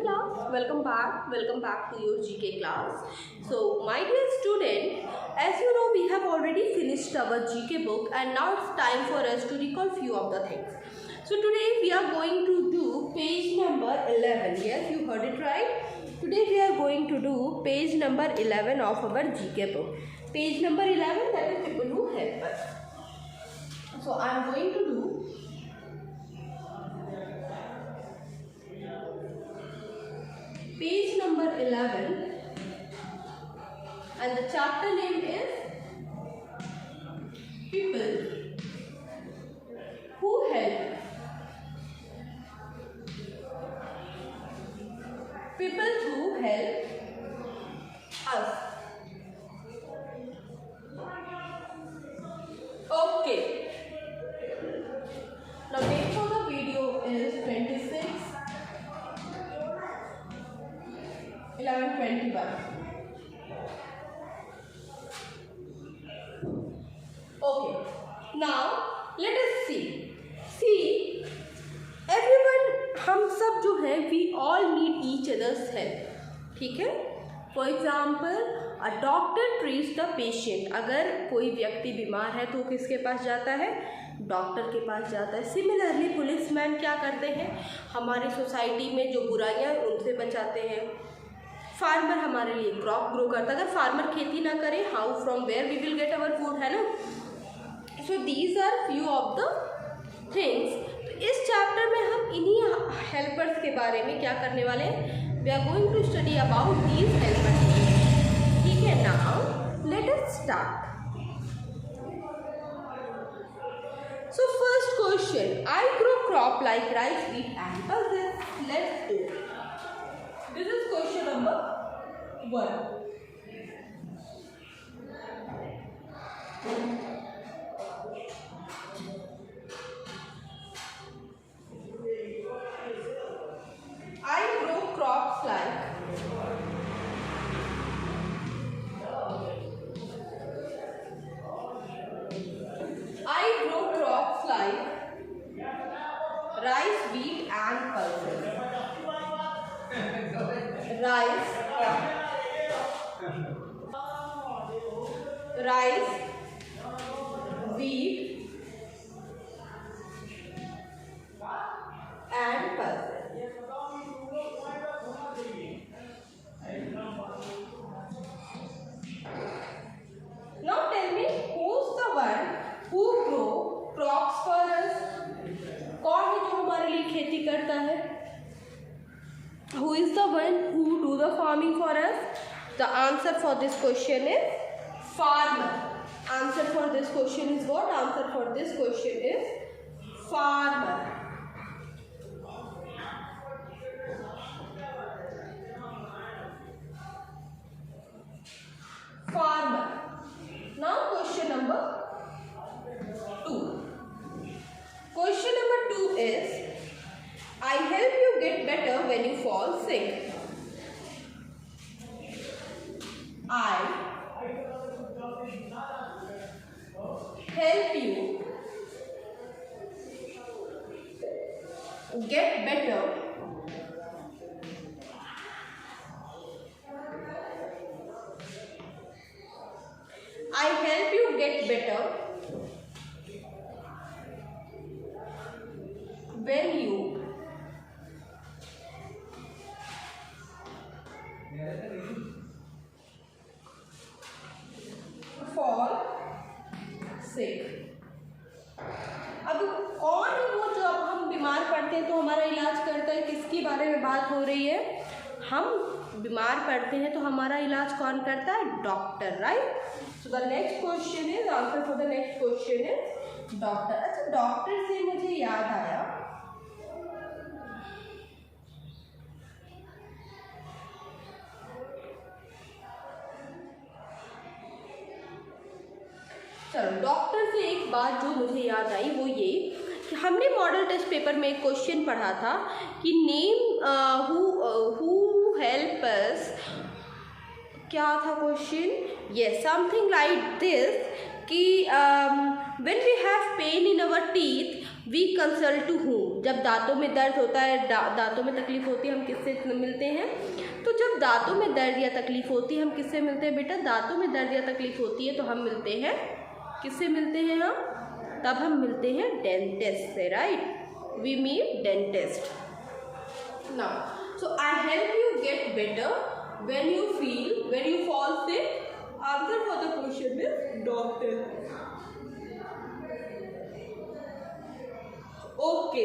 class, welcome back to your GK class. So my dear student, as you know we have already finished our GK book and now it's time for us to recall few of the things. So today we are going to do page number 11. Yes, you heard it right. Today we are going to do page number 11 of our GK book. Page number 11, that is people who help us. So I am going to do page number 11 and the chapter name is people who help. People who help us. Okay. Now date for the video is 26/11/21. Okay. Now let us see. Everyone, हम सब जो है we all need each other's help. ठीक है. For example, a doctor treats the patient. अगर कोई व्यक्ति बीमार है तो किसके पास जाता है? डॉक्टर के पास जाता है. सिमिलरली पुलिसमैन क्या करते हैं? हमारी सोसाइटी में जो बुराइयां उनसे बचाते हैं. फार्मर हमारे लिए क्रॉप ग्रो करता है. अगर फार्मर खेती ना करे, how from where we will get our food, है ना. So these are few of the things. तो इस चैप्टर में हम इन्हीं हेल्पर्स के बारे में क्या करने वाले हैं? We are going to study about these helpers. ठीक है. Now let us start. So first question, I grow crop like rice, wheat and pulses. Let's do it. This is question number 1. I grow crops like rice, wheat and pulses. Rice, wheat and pulses. Now tell me, who's the one who grow crops for us? कौन है जो हमारे लिए खेती करता है? Who is the one who do the farming for us? The answer for this question is farmer. Answer for this question is what? Answer for this question is farmer. Farmer. Now question number 2. Question number 2 is, I help you get better when you fall sick. I help you get better when you fall sick. अब कौन है वो जो अब हम बीमार पड़ते हैं तो हमारा इलाज करता है? किसके बारे में बात हो रही है? हम बीमार पड़ते हैं तो हमारा इलाज कौन करता है? Doctor, right. So the next question is, answer for the next question is doctor. अच्छा, डॉक्टर से मुझे याद आया, चलो डॉक्टर से एक बात जो मुझे याद आई वो ये कि हमने मॉडल टेस्ट पेपर में एक क्वेश्चन पढ़ा था कि नेम हु हेल्प अस. क्या था question? Yes, something like this कि when we have pain in our teeth, we consult to whom, जब दांतों में दर्द होता है, दांतों में तकलीफ होती है, हम किससे मिलते हैं? तो जब दांतों में दर्द या तकलीफ होती है हम किससे मिलते हैं बेटा? दांतों में दर्द या तकलीफ होती है तो हम मिलते हैं, किससे मिलते हैं हम? तब हम मिलते हैं डेंटिस्ट से, right? We meet dentist. Now so I help you get better when you fall sick. Answer for the question is doctor. Okay,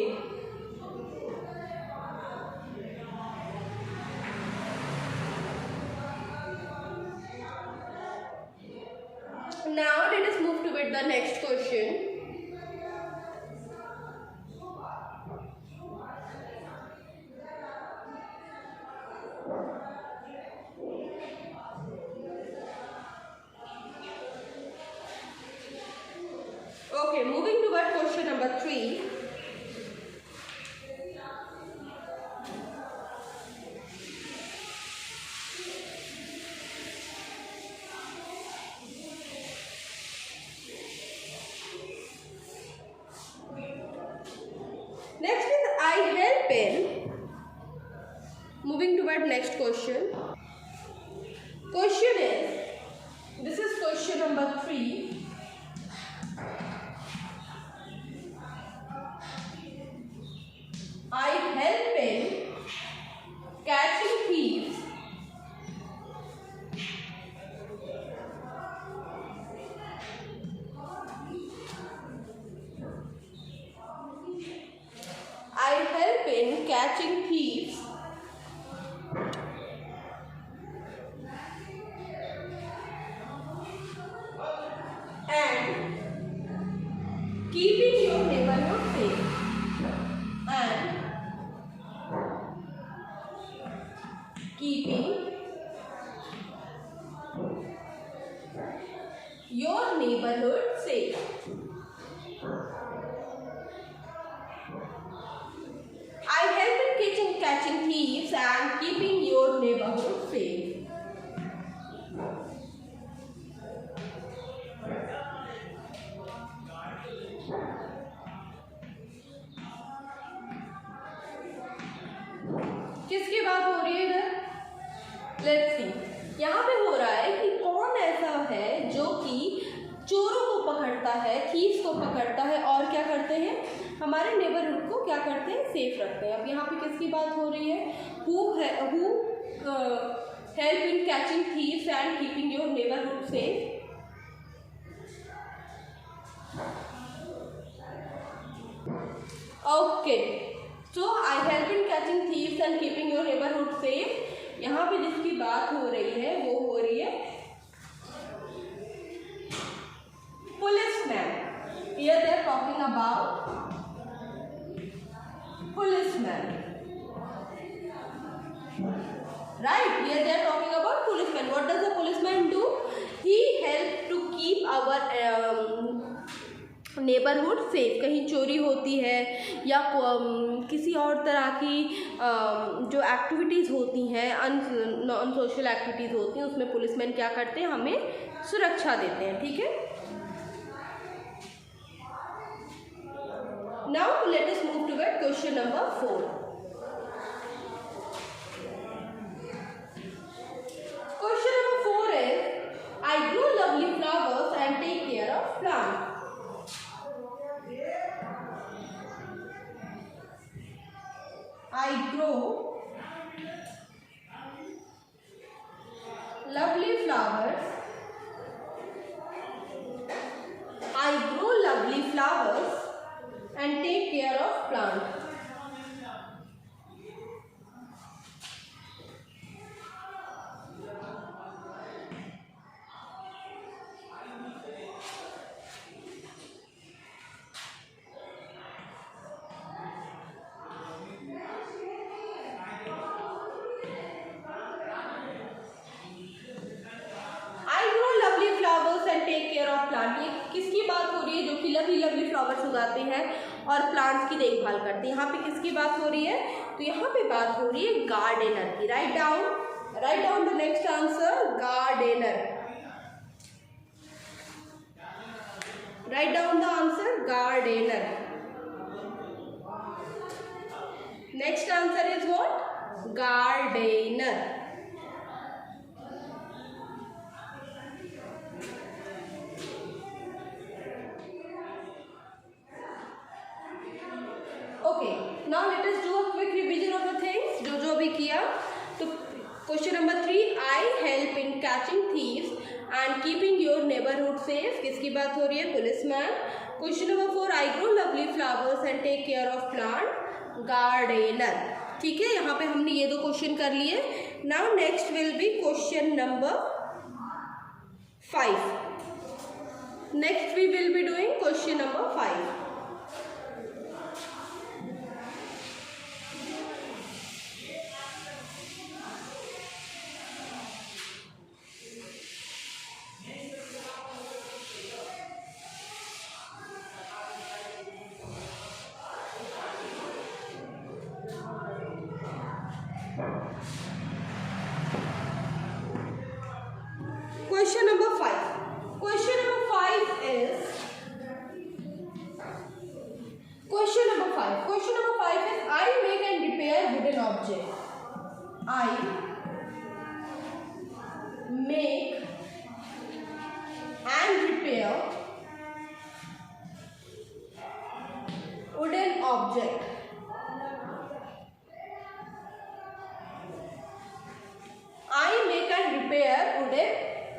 now let us move to the next question. Okay, moving to question number 3. Next is I help in. Moving toward next question. Question is, this is question number 3. I help in catching thieves. I help in catching thieves and keeping your neighborhood safe. And keeping your neighborhood safe. I help in catching thieves and keeping your neighborhood safe. किसकी बात हो रही है इधर? Let's see, यहाँ पे हो रहा है कि कौन ऐसा है जो कि चोरों को पकड़ता है, थीव्स को पकड़ता है और क्या करते हैं? हमारे नेबरहुड को क्या करते हैं? सेफ रखते हैं। अब यहाँ पे किसकी बात हो रही है? Who help in catching thieves and keeping your neighbourhood safe? Okay, so I help in catching thieves and keeping your neighbourhood safe. यहाँ पे जिसकी बात हो रही है वो हो रही है policeman. Here they are talking about policeman. Right? Here they are talking about policeman. What does the policeman do? He helps to keep our neighbourhood safe. कहीं चोरी होती है या किसी और तरह की जो एक्टिविटीज़ होती हैं, नॉन सोशल एक्टिविटीज़ होती हैं, उसमें पुलिसमैन क्या करते हैं? हमें सुरक्षा देते हैं। ठीक है, now let us move to question number 4. Question number 4 is, I grow lovely flowers and take care of plants. I grow lovely flowers. I grow lovely flowers and take care of plants. Take care of plant, ये किसकी बात हो रही है? जो कि lovely lovely flowers उगाते हैं और प्लांट्स की देखभाल करते हैं। यहाँ पे किसकी बात हो रही है? तो यहाँ पे बात हो रही है गार्डनर की। Write down the next answer, gardener. Write down the answer, gardener. Next answer is what? Gardener. Okay, now let us do a quick revision of the things जो भी किया. तो question number 3, I help in catching thieves and keeping your neighborhood safe. किसकी बात हो रही है? Policeman. Question number 4, I grow lovely flowers and take care of plant. Gardener. ठीक है, यहाँ पे हमने ये 2 क्वेश्चन कर लिए. Now next will be question number 5. Next we will be doing question number 5. Question number 5. Question number 5 is I make and repair wooden object. I make and repair wooden object. I make and repair wooden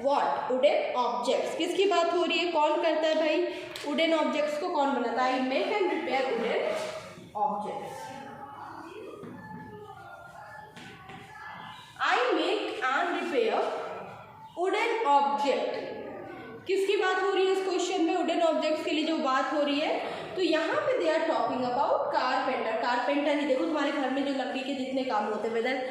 what? Wooden objects. किसकी बात हो रही है? कौन करता है भाई? Wooden objects को कौन बनाता है? I make and repair wooden objects. I make and repair wooden object. किसकी बात हो रही है इस क्वेश्चन में? वुडन ऑब्जेक्ट्स के लिए जो बात हो रही है, तो यहाँ पे they are talking about carpenter. Carpenter ही देखो, तुम्हारे घर में जो लकड़ी के जितने काम होते हैं, वेदर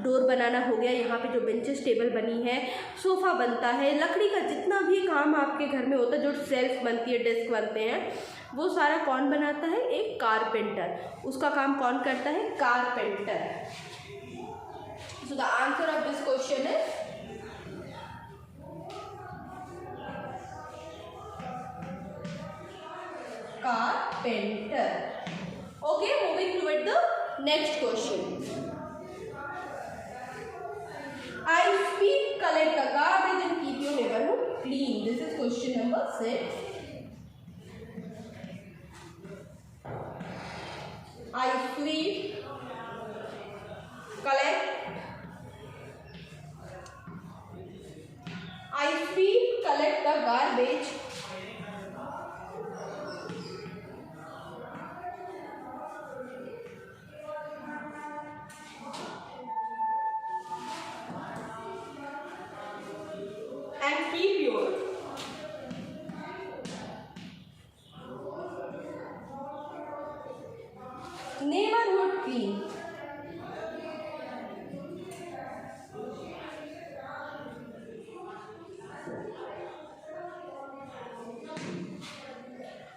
डोर बनाना हो गया, यहाँ पे जो बेंचेस टेबल बनी है, सोफ़ा बनता है, लकड़ी का जितना भी काम आपके घर में होता है, जो सेल्फ बनती है, डेस्क बनते हैं, वो सारा कौन बनाता है? एक कारपेंटर. उसका काम कौन करता है? Carpenter. So the answer of this question is carpenter. Okay, moving toward the next question. I sweep, collect the garbage and keep your neighborhood clean. This is question number 6. I sweep, collect the garbage and keep your neighborhood clean.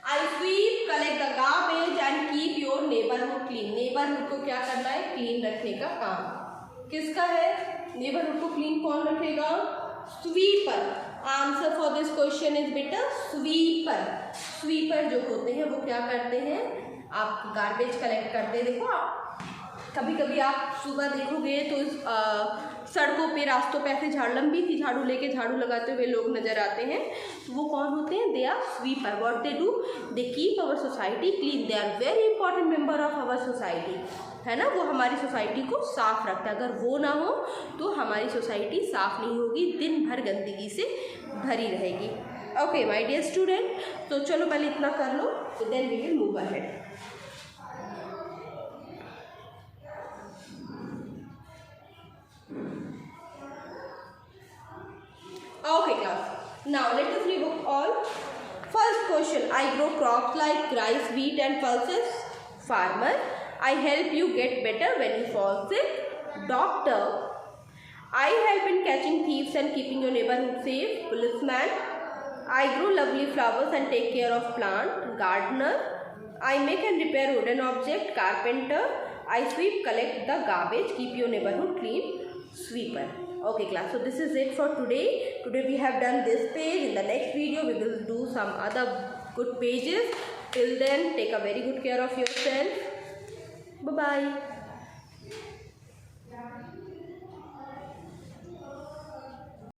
I sweep, collect the garbage and keep your neighborhood clean. neighborhood को क्या करना है? Clean रखने का काम. किसका है? neighborhood को क्लीन कौन रखेगा? Sweeper. Answer for this question is बेटा स्वीपर. स्वीपर जो होते हैं वो क्या करते हैं? आप गार्बेज कलेक्ट करते हैं. देखो कभी कभी आप सुबह देखोगे तो सड़कों पे, रास्तों पे ऐसे लंबी सी झाड़ू लेके झाड़ू लगाते हुए लोग नजर आते हैं. तो वो कौन होते हैं? They are sweeper. What they do? They keep our society clean. They are very important member of our society, है ना. वो हमारी सोसाइटी को साफ रखता है. अगर वो ना हो तो हमारी सोसाइटी साफ नहीं होगी, दिन भर गंदगी से भरी रहेगी. ओके माय डियर स्टूडेंट, तो चलो पहले इतना कर लो, तो then we will move ahead. Okay class, now let us review all. First question, I grow crops like rice, wheat and pulses. Farmer, I help you get better when you fall sick. Doctor, I help in catching thieves and keeping your neighborhood safe. Policeman, I grow lovely flowers and take care of plant. Gardener, I make and repair wooden object. Carpenter, I sweep, collect the garbage, keep your neighborhood clean. Sweeper. Okay class, so this is it for today. Today we have done this page. In the next video we will do some other good pages. Till then, take a very good care of yourself. Bye bye.